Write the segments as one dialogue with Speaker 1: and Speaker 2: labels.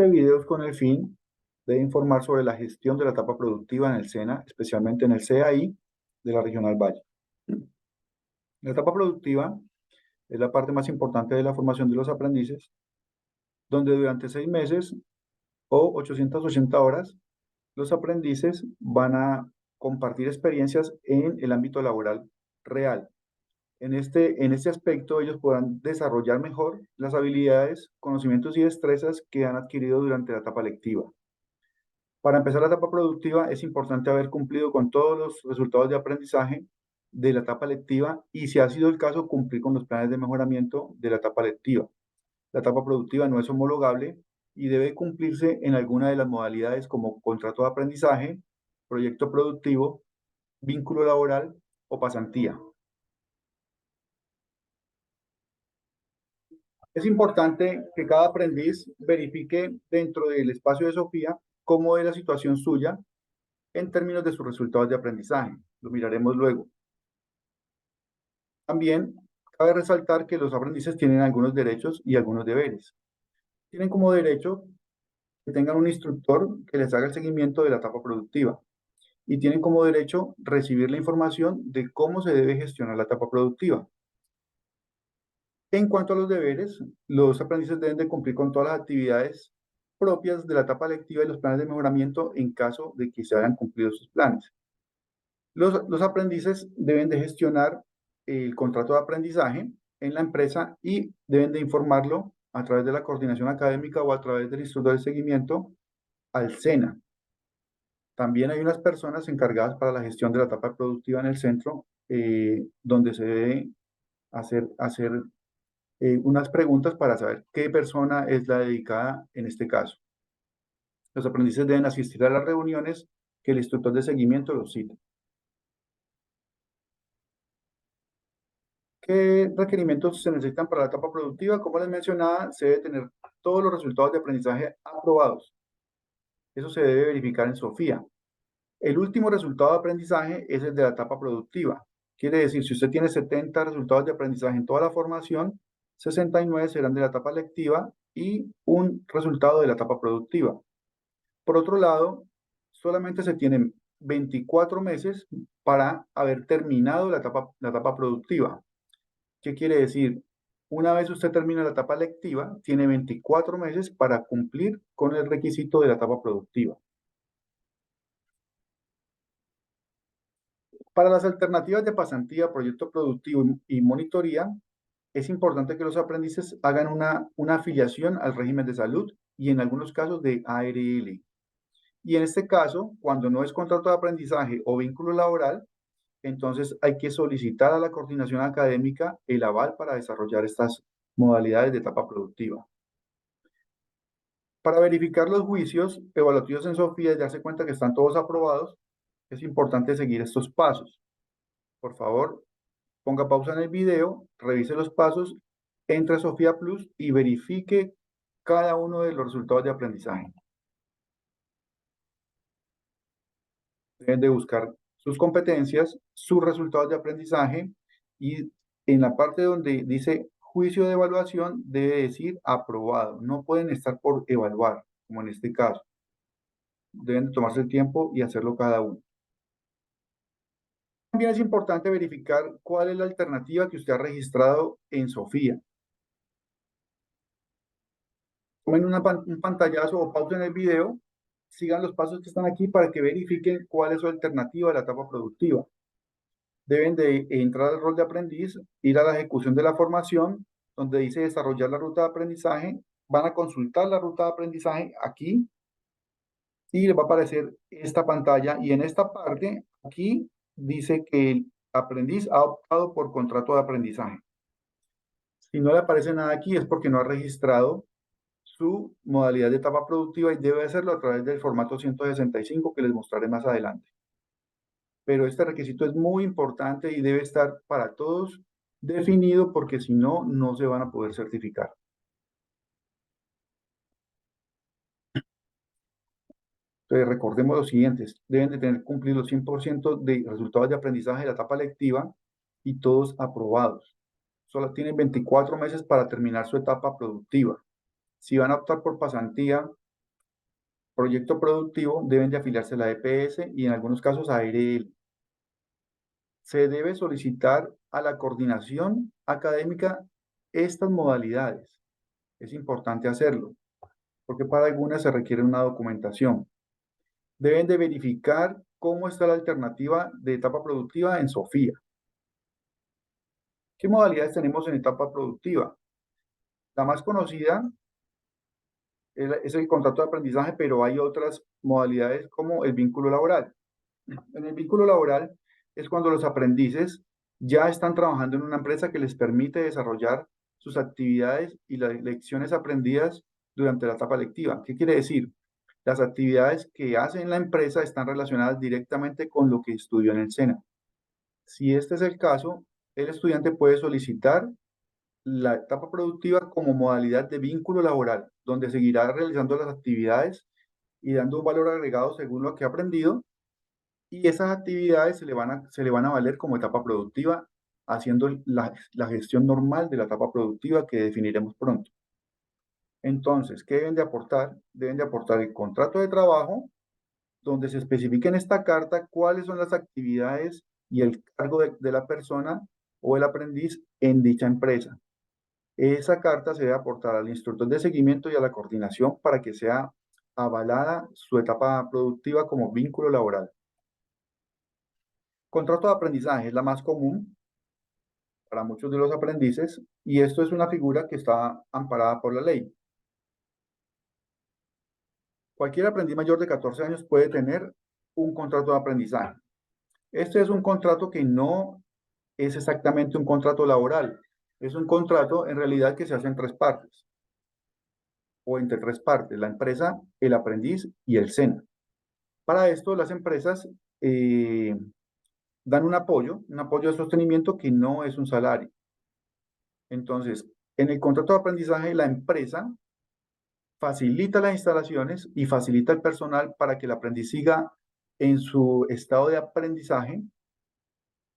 Speaker 1: Este video es con el fin de informar sobre la gestión de la etapa productiva en el SENA, especialmente en el CAI de la Regional Valle. La etapa productiva es la parte más importante de la formación de los aprendices, donde durante 6 meses o 880 horas, los aprendices van a compartir experiencias en el ámbito laboral real. En este aspecto, ellos podrán desarrollar mejor las habilidades, conocimientos y destrezas que han adquirido durante la etapa lectiva. Para empezar la etapa productiva es importante haber cumplido con todos los resultados de aprendizaje de la etapa lectiva y, si ha sido el caso, cumplir con los planes de mejoramiento de la etapa lectiva. La etapa productiva no es homologable y debe cumplirse en alguna de las modalidades como contrato de aprendizaje, proyecto productivo, vínculo laboral o pasantía. Es importante que cada aprendiz verifique dentro del espacio de Sofía cómo es la situación suya en términos de sus resultados de aprendizaje. Lo miraremos luego. También cabe resaltar que los aprendices tienen algunos derechos y algunos deberes. Tienen como derecho que tengan un instructor que les haga el seguimiento de la etapa productiva y tienen como derecho recibir la información de cómo se debe gestionar la etapa productiva. En cuanto a los deberes, los aprendices deben de cumplir con todas las actividades propias de la etapa lectiva y los planes de mejoramiento en caso de que se hayan cumplido sus planes. Los aprendices deben de gestionar el contrato de aprendizaje en la empresa y deben de informarlo a través de la coordinación académica o a través del instructor de seguimiento al SENA. También hay unas personas encargadas para la gestión de la etapa productiva en el centro, donde se debe hacer unas preguntas para saber qué persona es la dedicada en este caso. Los aprendices deben asistir a las reuniones que el instructor de seguimiento los cita. ¿Qué requerimientos se necesitan para la etapa productiva? Como les mencionaba, se debe tener todos los resultados de aprendizaje aprobados. Eso se debe verificar en Sofía. El último resultado de aprendizaje es el de la etapa productiva. Quiere decir, si usted tiene 70 resultados de aprendizaje en toda la formación, 69 serán de la etapa lectiva y un resultado de la etapa productiva. Por otro lado, solamente se tienen 24 meses para haber terminado la etapa productiva. ¿Qué quiere decir? Una vez usted termina la etapa lectiva, tiene 24 meses para cumplir con el requisito de la etapa productiva. Para las alternativas de pasantía, proyecto productivo y monitoría, es importante que los aprendices hagan una afiliación al régimen de salud y en algunos casos de ARL. Y en este caso, cuando no es contrato de aprendizaje o vínculo laboral, entonces hay que solicitar a la coordinación académica el aval para desarrollar estas modalidades de etapa productiva. Para verificar los juicios evaluativos en Sofía y darse cuenta que están todos aprobados, es importante seguir estos pasos. Por favor, ponga pausa en el video, revise los pasos, entre a Sofía Plus y verifique cada uno de los resultados de aprendizaje. Deben de buscar sus competencias, sus resultados de aprendizaje y en la parte donde dice juicio de evaluación debe decir aprobado. No pueden estar por evaluar, como en este caso. Deben de tomarse el tiempo y hacerlo cada uno. También es importante verificar cuál es la alternativa que usted ha registrado en Sofía. Tomen un pantallazo o pausa en el video, sigan los pasos que están aquí para que verifiquen cuál es su alternativa de la etapa productiva. Deben de entrar al rol de aprendiz, ir a la ejecución de la formación, donde dice desarrollar la ruta de aprendizaje, van a consultar la ruta de aprendizaje aquí y les va a aparecer esta pantalla y en esta parte aquí dice que el aprendiz ha optado por contrato de aprendizaje. Si no le aparece nada aquí es porque no ha registrado su modalidad de etapa productiva y debe hacerlo a través del formato 165 que les mostraré más adelante. Pero este requisito es muy importante y debe estar para todos definido porque si no, no se van a poder certificar. Entonces, recordemos los siguientes. Deben de tener cumplido los 100% de resultados de aprendizaje de la etapa lectiva y todos aprobados. Solo tienen 24 meses para terminar su etapa productiva. Si van a optar por pasantía, proyecto productivo, deben de afiliarse a la EPS y en algunos casos a ARL. Se debe solicitar a la coordinación académica estas modalidades. Es importante hacerlo, porque para algunas se requiere una documentación. Deben de verificar cómo está la alternativa de etapa productiva en Sofía. ¿Qué modalidades tenemos en etapa productiva? La más conocida es el contrato de aprendizaje, pero hay otras modalidades como el vínculo laboral. En el vínculo laboral es cuando los aprendices ya están trabajando en una empresa que les permite desarrollar sus actividades y las lecciones aprendidas durante la etapa lectiva. ¿Qué quiere decir? Las actividades que hace en la empresa están relacionadas directamente con lo que estudió en el SENA. Si este es el caso, el estudiante puede solicitar la etapa productiva como modalidad de vínculo laboral, donde seguirá realizando las actividades y dando un valor agregado según lo que ha aprendido, y esas actividades se le van a valer como etapa productiva, haciendo la gestión normal de la etapa productiva que definiremos pronto. Entonces, ¿qué deben de aportar? Deben de aportar el contrato de trabajo, donde se especifique en esta carta cuáles son las actividades y el cargo de la persona o el aprendiz en dicha empresa. Esa carta se debe aportar al instructor de seguimiento y a la coordinación para que sea avalada su etapa productiva como vínculo laboral. Contrato de aprendizaje es la más común para muchos de los aprendices y esto es una figura que está amparada por la ley. Cualquier aprendiz mayor de 14 años puede tener un contrato de aprendizaje. Este es un contrato que no es exactamente un contrato laboral, es un contrato en realidad que se hace en tres partes o entre tres partes, la empresa, el aprendiz y el SENA. Para esto las empresas dan un apoyo de sostenimiento que no es un salario. Entonces, en el contrato de aprendizaje, la empresa facilita las instalaciones y facilita el personal para que el aprendiz siga en su estado de aprendizaje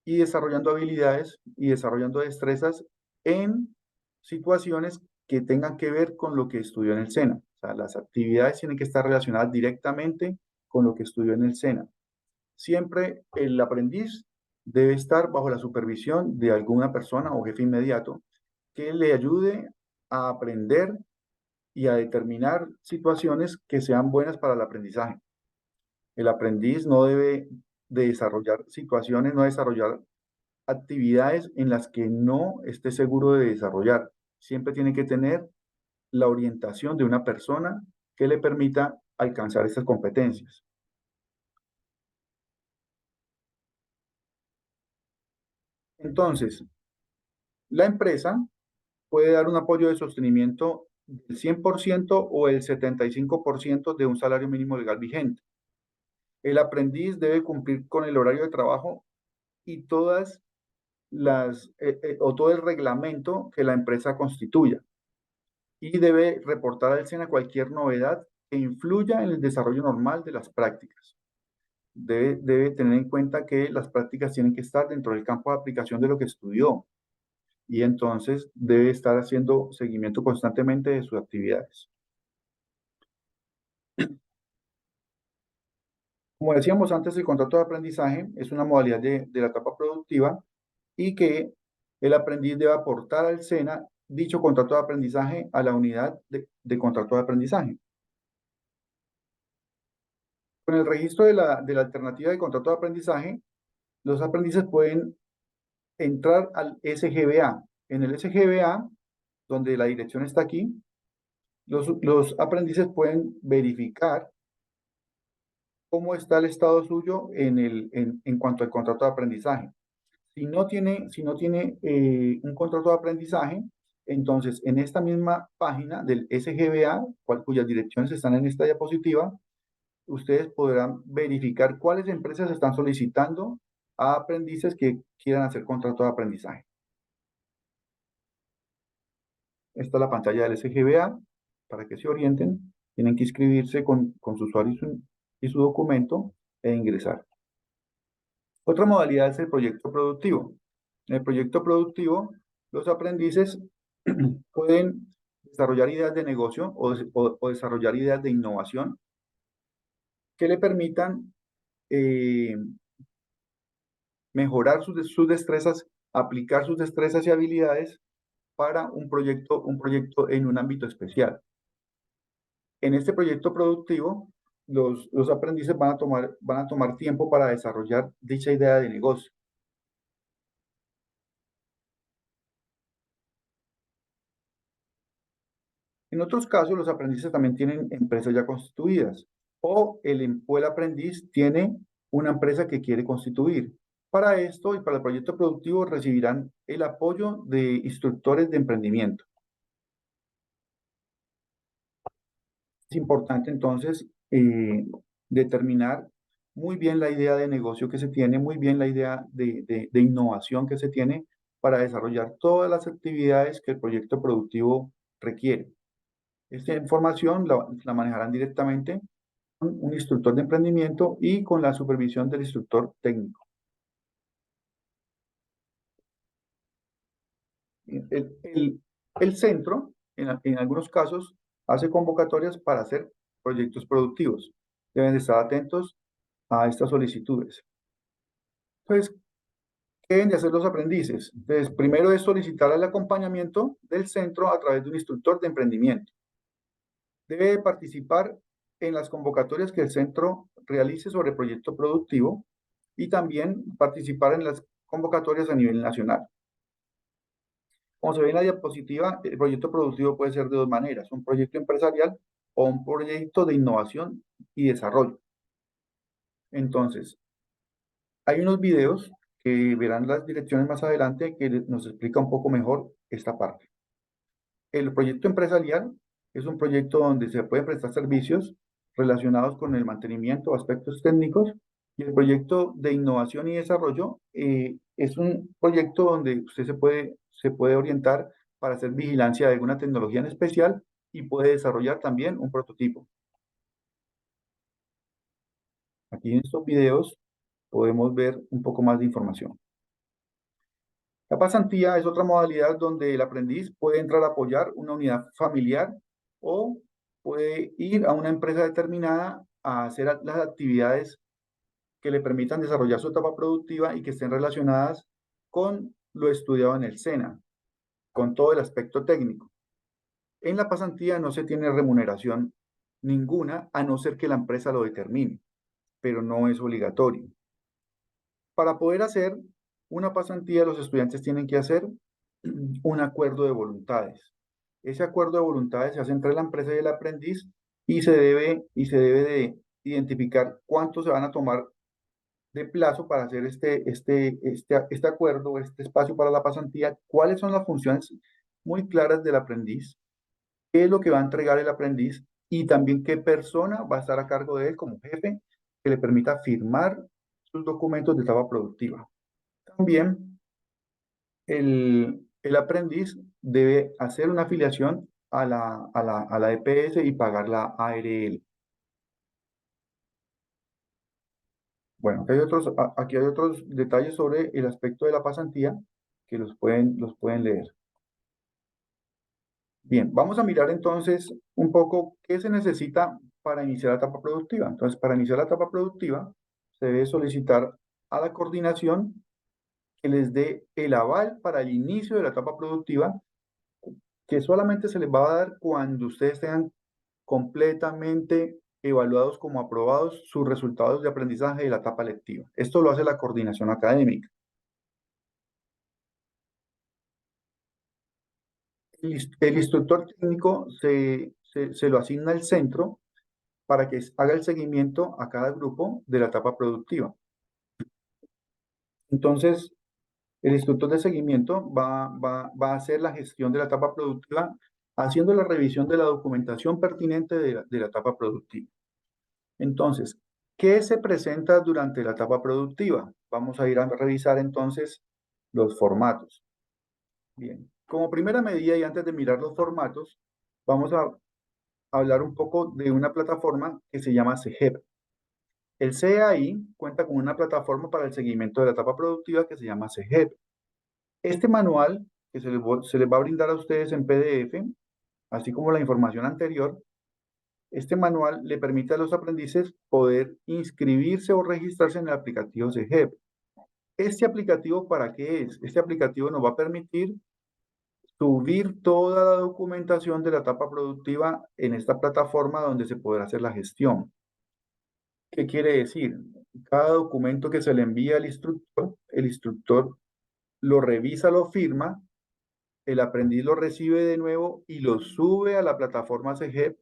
Speaker 1: y desarrollando habilidades y desarrollando destrezas en situaciones que tengan que ver con lo que estudió en el SENA. O sea, las actividades tienen que estar relacionadas directamente con lo que estudió en el SENA. Siempre el aprendiz debe estar bajo la supervisión de alguna persona o jefe inmediato que le ayude a aprender y a determinar situaciones que sean buenas para el aprendizaje. El aprendiz no debe de desarrollar situaciones, no desarrollar actividades en las que no esté seguro de desarrollar. Siempre tiene que tener la orientación de una persona que le permita alcanzar estas competencias. Entonces, la empresa puede dar un apoyo de sostenimiento del 100% o el 75% de un salario mínimo legal vigente. El aprendiz debe cumplir con el horario de trabajo y todas o todo el reglamento que la empresa constituya y debe reportar al SENA cualquier novedad que influya en el desarrollo normal de las prácticas. Debe tener en cuenta que las prácticas tienen que estar dentro del campo de aplicación de lo que estudió y entonces debe estar haciendo seguimiento constantemente de sus actividades. Como decíamos antes, el contrato de aprendizaje es una modalidad de la etapa productiva y que el aprendiz debe aportar al SENA dicho contrato de aprendizaje a la unidad de contrato de aprendizaje. Con el registro de la alternativa de contrato de aprendizaje, los aprendices pueden entrar al SGBA. En el SGBA, donde la dirección está aquí, los aprendices pueden verificar cómo está el estado suyo en cuanto al contrato de aprendizaje. Si no tiene un contrato de aprendizaje, entonces en esta misma página del SGBA, cuyas direcciones están en esta diapositiva, ustedes podrán verificar cuáles empresas están solicitando a aprendices que quieran hacer contrato de aprendizaje. Esta es la pantalla del SGBA, para que se orienten. Tienen que inscribirse con su usuario y su documento e ingresar. Otra modalidad es el proyecto productivo. En el proyecto productivo, los aprendices pueden desarrollar ideas de negocio o desarrollar ideas de innovación que le permitan eh, mejorar sus destrezas, aplicar sus destrezas y habilidades para un proyecto en un ámbito especial. En este proyecto productivo, los aprendices van a tomar tiempo para desarrollar dicha idea de negocio. En otros casos, los aprendices también tienen empresas ya constituidas o el aprendiz tiene una empresa que quiere constituir. Para esto y para el proyecto productivo recibirán el apoyo de instructores de emprendimiento. Es importante entonces determinar muy bien la idea de negocio que se tiene, muy bien la idea de innovación que se tiene para desarrollar todas las actividades que el proyecto productivo requiere. Esta información la manejarán directamente con un instructor de emprendimiento y con la supervisión del instructor técnico. El centro, en algunos casos, hace convocatorias para hacer proyectos productivos. Deben estar atentos a estas solicitudes. Entonces, ¿qué deben de hacer los aprendices? Entonces, primero es solicitar el acompañamiento del centro a través de un instructor de emprendimiento. Debe participar en las convocatorias que el centro realice sobre el proyecto productivo y también participar en las convocatorias a nivel nacional. Como se ve en la diapositiva, el proyecto productivo puede ser de dos maneras, un proyecto empresarial o un proyecto de innovación y desarrollo. Entonces, hay unos videos que verán las direcciones más adelante que nos explica un poco mejor esta parte. El proyecto empresarial es un proyecto donde se pueden prestar servicios relacionados con el mantenimiento, aspectos técnicos, y el proyecto de innovación y desarrollo es un proyecto donde usted se puede orientar para hacer vigilancia de alguna tecnología en especial y puede desarrollar también un prototipo. Aquí en estos videos podemos ver un poco más de información. La pasantía es otra modalidad donde el aprendiz puede entrar a apoyar una unidad familiar o puede ir a una empresa determinada a hacer las actividades que le permitan desarrollar su etapa productiva y que estén relacionadas con lo estudiado en el SENA, con todo el aspecto técnico. En la pasantía no se tiene remuneración ninguna, a no ser que la empresa lo determine, pero no es obligatorio. Para poder hacer una pasantía, los estudiantes tienen que hacer un acuerdo de voluntades. Ese acuerdo de voluntades se hace entre la empresa y el aprendiz y se debe de identificar cuánto se van a tomar de plazo para hacer este acuerdo, este espacio para la pasantía, cuáles son las funciones muy claras del aprendiz, qué es lo que va a entregar el aprendiz y también qué persona va a estar a cargo de él como jefe que le permita firmar sus documentos de etapa productiva. También el aprendiz debe hacer una afiliación a la EPS y pagar la ARL. Bueno, aquí hay otros detalles sobre el aspecto de la pasantía que los pueden leer. Bien, vamos a mirar entonces un poco qué se necesita para iniciar la etapa productiva. Entonces, para iniciar la etapa productiva, se debe solicitar a la coordinación que les dé el aval para el inicio de la etapa productiva, que solamente se les va a dar cuando ustedes tengan completamente evaluados como aprobados sus resultados de aprendizaje de la etapa lectiva. Esto lo hace la coordinación académica. El instructor técnico se lo asigna al centro para que haga el seguimiento a cada grupo de la etapa productiva. Entonces, el instructor de seguimiento va a hacer la gestión de la etapa productiva, haciendo la revisión de la documentación pertinente de la etapa productiva. Entonces, ¿qué se presenta durante la etapa productiva? Vamos a ir a revisar entonces los formatos. Bien, como primera medida y antes de mirar los formatos, vamos a hablar un poco de una plataforma que se llama CEGEP. El CAI cuenta con una plataforma para el seguimiento de la etapa productiva que se llama CEGEP. Este manual que se les va a brindar a ustedes en PDF, así como la información anterior, Este manual le permite a los aprendices poder inscribirse o registrarse en el aplicativo CEGEP. ¿Este aplicativo para qué es? Este aplicativo nos va a permitir subir toda la documentación de la etapa productiva en esta plataforma donde se podrá hacer la gestión. ¿Qué quiere decir? Cada documento que se le envía al instructor, el instructor lo revisa, lo firma, el aprendiz lo recibe de nuevo y lo sube a la plataforma CEGEP,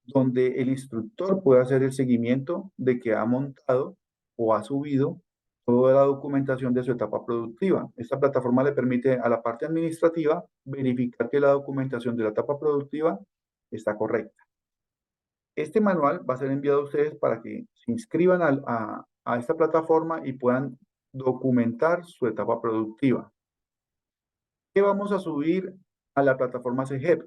Speaker 1: donde el instructor puede hacer el seguimiento de que ha montado o ha subido toda la documentación de su etapa productiva. Esta plataforma le permite a la parte administrativa verificar que la documentación de la etapa productiva está correcta. Este manual va a ser enviado a ustedes para que se inscriban a esta plataforma y puedan documentar su etapa productiva. ¿Qué vamos a subir a la plataforma CEGEP?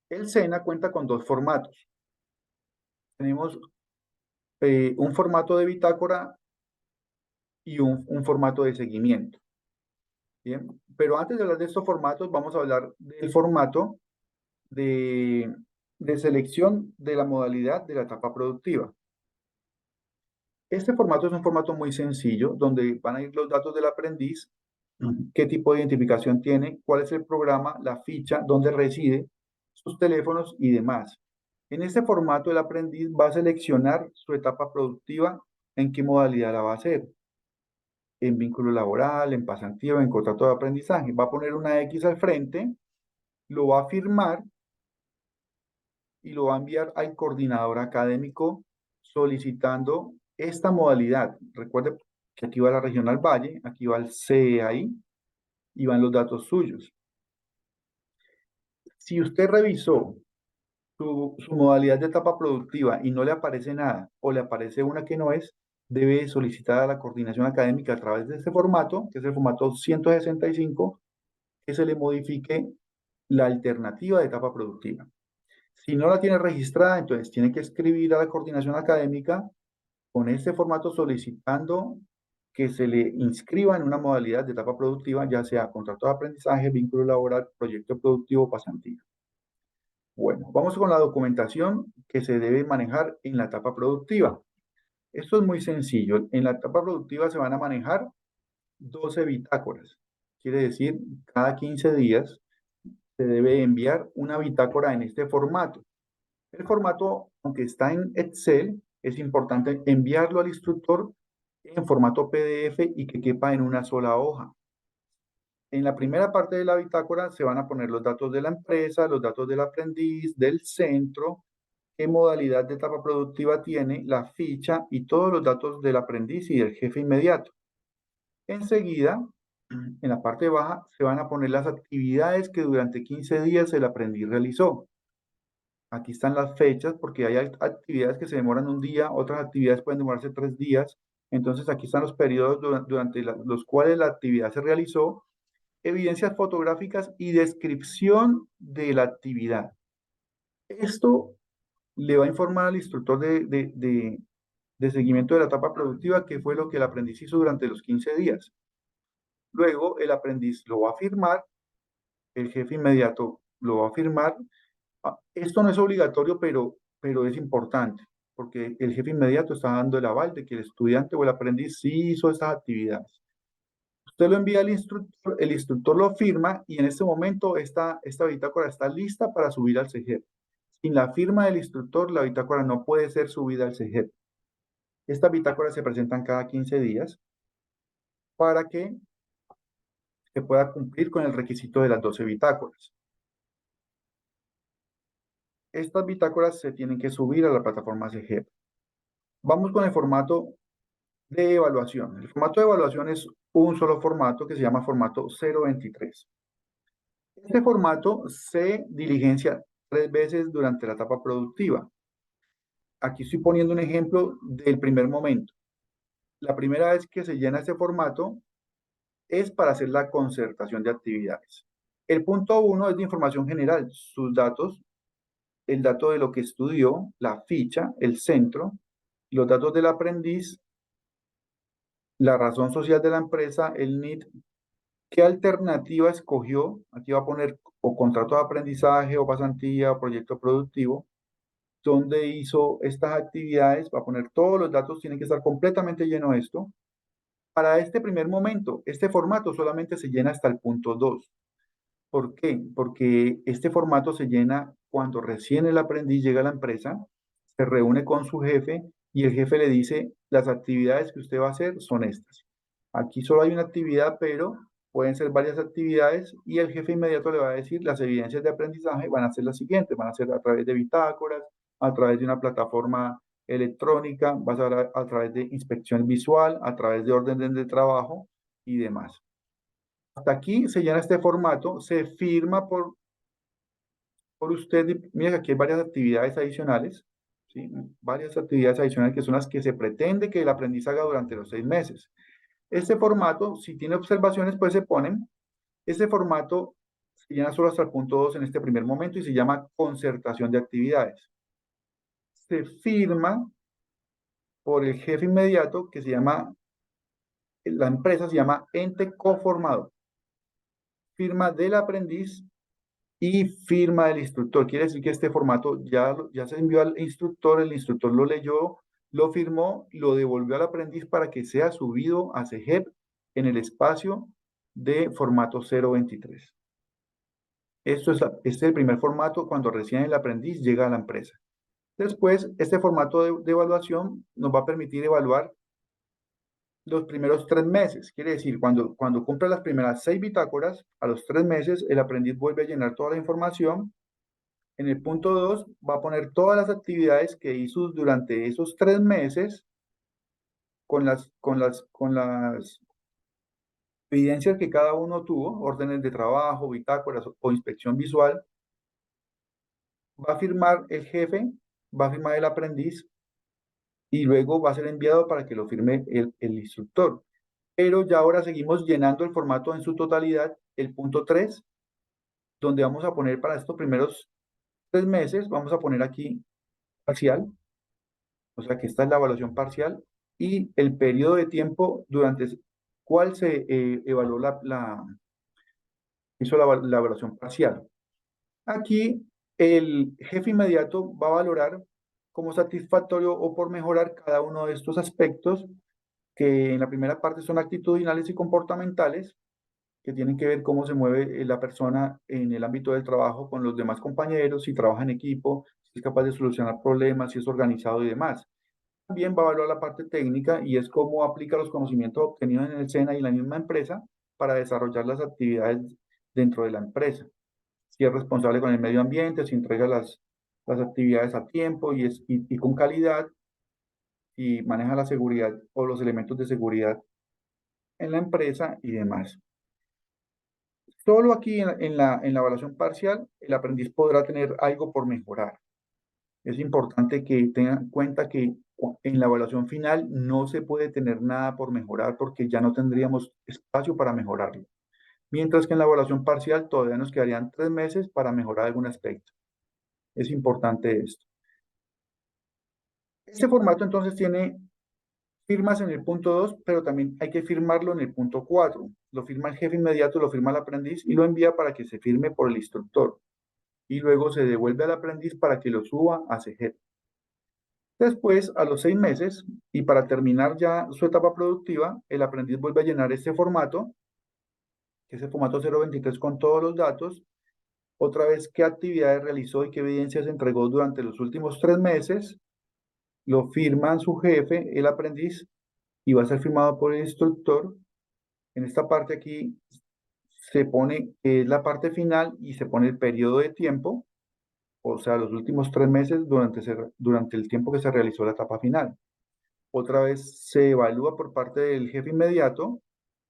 Speaker 1: El SENA cuenta con dos formatos. Tenemos un formato de bitácora y un formato de seguimiento. Bien, pero antes de hablar de estos formatos, vamos a hablar del formato de, de selección de la modalidad de la etapa productiva. Este formato es un formato muy sencillo, donde van a ir los datos del aprendiz, qué tipo de identificación tiene, cuál es el programa, la ficha, dónde reside, sus teléfonos y demás. En este formato, el aprendiz va a seleccionar su etapa productiva, en qué modalidad la va a hacer, en vínculo laboral, en pasantía o en contrato de aprendizaje. Va a poner una X al frente, lo va a firmar y lo va a enviar al coordinador académico solicitando esta modalidad. Recuerde que aquí va la Regional Valle, aquí va el CEAI y van los datos suyos. Si usted revisó su modalidad de etapa productiva y no le aparece nada o le aparece una que no es, debe solicitar a la coordinación académica a través de este formato, que es el formato 165, que se le modifique la alternativa de etapa productiva. Si no la tiene registrada, entonces tiene que escribir a la coordinación académica con este formato solicitando que se le inscriba en una modalidad de etapa productiva, ya sea contrato de aprendizaje, vínculo laboral, proyecto productivo o pasantía. Bueno, vamos con la documentación que se debe manejar en la etapa productiva. Esto es muy sencillo. En la etapa productiva se van a manejar 12 bitácoras. Quiere decir, cada 15 días se debe enviar una bitácora en este formato. El formato, aunque está en Excel, es importante enviarlo al instructor en formato PDF y que quepa en una sola hoja. En la primera parte de la bitácora se van a poner los datos de la empresa, los datos del aprendiz, del centro, qué modalidad de etapa productiva tiene, la ficha y todos los datos del aprendiz y del jefe inmediato. Enseguida, en la parte baja, se van a poner las actividades que durante 15 días el aprendiz realizó. Aquí están las fechas porque hay actividades que se demoran un día, otras actividades pueden demorarse 3 días. Entonces aquí están los periodos durante los cuales la actividad se realizó, evidencias fotográficas y descripción de la actividad. Esto le va a informar al instructor de seguimiento de la etapa productiva qué fue lo que el aprendiz hizo durante los 15 días. Luego el aprendiz lo va a firmar, el jefe inmediato lo va a firmar. Esto no es obligatorio, pero es importante, porque el jefe inmediato está dando el aval de que el estudiante o el aprendiz sí hizo estas actividades. Usted lo envía al instructor, el instructor lo firma y en este momento esta bitácora está lista para subir al CEGEP. Sin la firma del instructor, la bitácora no puede ser subida al CEGEP. Estas bitácoras se presentan cada 15 días para que se pueda cumplir con el requisito de las 12 bitácoras. Estas bitácoras se tienen que subir a la plataforma CEGEP. Vamos con el formato de evaluación. El formato de evaluación es un solo formato que se llama formato 023. Este formato se diligencia 3 veces durante la etapa productiva. Aquí estoy poniendo un ejemplo del primer momento. La primera vez que se llena este formato es para hacer la concertación de actividades. El punto 1 es de información general, sus datos, el dato de lo que estudió, la ficha, el centro, los datos del aprendiz, la razón social de la empresa, el NIT, qué alternativa escogió. Aquí va a poner o contrato de aprendizaje o pasantía o proyecto productivo. dónde hizo estas actividades, va a poner todos los datos, tiene que estar completamente lleno esto. Para este primer momento, este formato solamente se llena hasta el punto 2. ¿Por qué? Porque este formato se llena cuando recién el aprendiz llega a la empresa, se reúne con su jefe y el jefe le dice, las actividades que usted va a hacer son estas. Aquí solo hay una actividad, pero pueden ser varias actividades y el jefe inmediato le va a decir, las evidencias de aprendizaje van a ser las siguientes, van a ser a través de bitácoras, a través de una plataforma electrónica, va a ser a través de inspección visual, a través de órdenes de trabajo y demás. Hasta aquí se llena este formato, se firma por usted. Mira que aquí hay varias actividades adicionales, ¿sí? Varias actividades adicionales que son las que se pretende que el aprendiz haga durante los 6 meses. Este formato, si tiene observaciones, pues se ponen. Este formato se llena solo hasta el punto 2 en este primer momento y se llama concertación de actividades. Se firma por el jefe inmediato que se llama, la empresa se llama ente coformador. Firma del aprendiz y firma del instructor. Quiere decir que este formato ya se envió al instructor, el instructor lo leyó, lo firmó, lo devolvió al aprendiz para que sea subido a CEGEP en el espacio de formato 023. Este es el primer formato cuando recién el aprendiz llega a la empresa. Después, este formato de evaluación nos va a permitir evaluar los primeros 3 meses. Quiere decir, cuando cumpla las primeras 6 bitácoras, a los 3 meses, el aprendiz vuelve a llenar toda la información. En el punto 2 va a poner todas las actividades que hizo durante esos 3 meses con las evidencias que cada uno tuvo, órdenes de trabajo, bitácoras o inspección visual. Va a firmar el jefe, va a firmar el aprendiz y luego va a ser enviado para que lo firme el instructor. Pero ya ahora seguimos llenando el formato en su totalidad, el punto 3, donde vamos a poner para estos primeros 3 meses, vamos a poner aquí parcial. O sea que esta es la evaluación parcial y el periodo de tiempo durante el cual se evaluó hizo la evaluación parcial. Aquí el jefe inmediato va a valorar como satisfactorio o por mejorar cada uno de estos aspectos que en la primera parte son actitudinales y comportamentales, que tienen que ver cómo se mueve la persona en el ámbito del trabajo con los demás compañeros, si trabaja en equipo, si es capaz de solucionar problemas, si es organizado y demás. También va a evaluar la parte técnica y es cómo aplica los conocimientos obtenidos en el SENA y la misma empresa para desarrollar las actividades dentro de la empresa. Si es responsable con el medio ambiente, si entrega las actividades a tiempo y con calidad, y maneja la seguridad o los elementos de seguridad en la empresa y demás. Solo aquí en la evaluación parcial, el aprendiz podrá tener algo por mejorar. Es importante que tengan en cuenta que en la evaluación final no se puede tener nada por mejorar porque ya no tendríamos espacio para mejorarlo. Mientras que en la evaluación parcial todavía nos quedarían 3 meses para mejorar algún aspecto. Es importante esto. Este formato entonces tiene firmas en el punto 2, pero también hay que firmarlo en el punto 4. Lo firma el jefe inmediato, lo firma el aprendiz y lo envía para que se firme por el instructor. Y luego se devuelve al aprendiz para que lo suba a CEGEP. Después, a los 6 meses, y para terminar ya su etapa productiva, el aprendiz vuelve a llenar este formato, que es el formato 023 con todos los datos, otra vez qué actividades realizó y qué evidencias entregó durante los últimos 3 meses, lo firma su jefe, el aprendiz, y va a ser firmado por el instructor. En esta parte aquí se pone que es la parte final y se pone el periodo de tiempo, o sea, los últimos 3 meses durante el tiempo que se realizó la etapa final. Otra vez se evalúa por parte del jefe inmediato,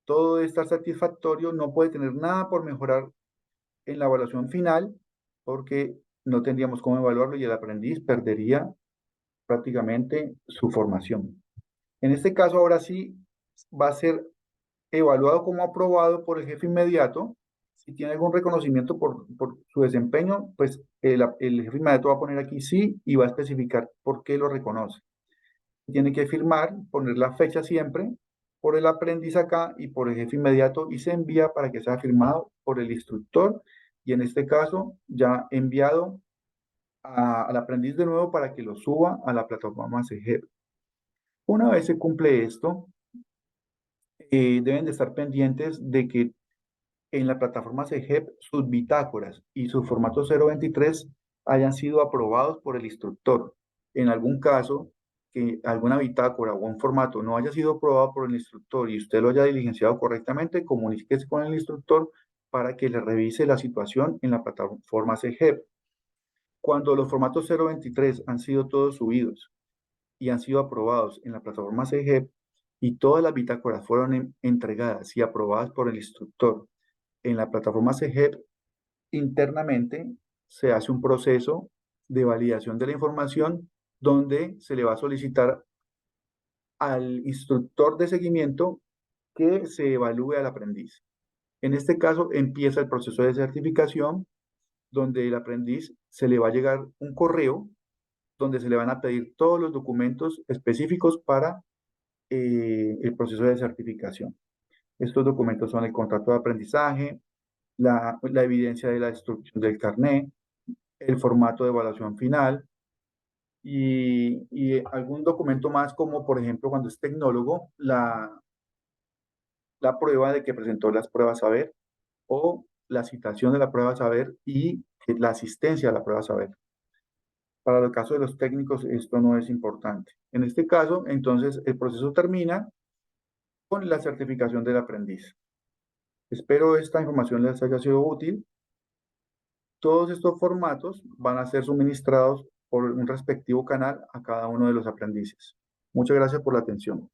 Speaker 1: todo está satisfactorio, no puede tener nada por mejorar en la evaluación final porque no tendríamos cómo evaluarlo y el aprendiz perdería prácticamente su formación. En este caso, ahora sí va a ser evaluado como aprobado por el jefe inmediato. Si tiene algún reconocimiento por su desempeño, pues el jefe inmediato va a poner aquí sí y va a especificar por qué lo reconoce. Tiene que firmar, poner la fecha siempre, por el aprendiz acá y por el jefe inmediato y se envía para que sea firmado por el instructor y en este caso ya enviado al aprendiz de nuevo para que lo suba a la plataforma CEGEP. Una vez se cumple esto, deben de estar pendientes de que en la plataforma CEGEP sus bitácoras y su formato 023 hayan sido aprobados por el instructor. En algún caso, que alguna bitácora o un formato no haya sido aprobado por el instructor y usted lo haya diligenciado correctamente, comuníquese con el instructor para que le revise la situación en la plataforma CEGEP. Cuando los formatos 023 han sido todos subidos y han sido aprobados en la plataforma CEGEP y todas las bitácoras fueron entregadas y aprobadas por el instructor en la plataforma CEGEP, internamente se hace un proceso de validación de la información donde se le va a solicitar al instructor de seguimiento que se evalúe al aprendiz. En este caso empieza el proceso de certificación donde el aprendiz se le va a llegar un correo donde se le van a pedir todos los documentos específicos para el proceso de certificación. Estos documentos son el contrato de aprendizaje, la evidencia de la destrucción del carnet, el formato de evaluación final y algún documento más como por ejemplo cuando es tecnólogo, la prueba de que presentó las pruebas saber o la citación de la prueba saber y la asistencia a la prueba saber. Para el caso de los técnicos esto no es importante. En este caso, entonces, el proceso termina con la certificación del aprendiz. Espero esta información les haya sido útil. Todos estos formatos van a ser suministrados por un respectivo canal a cada uno de los aprendices. Muchas gracias por la atención.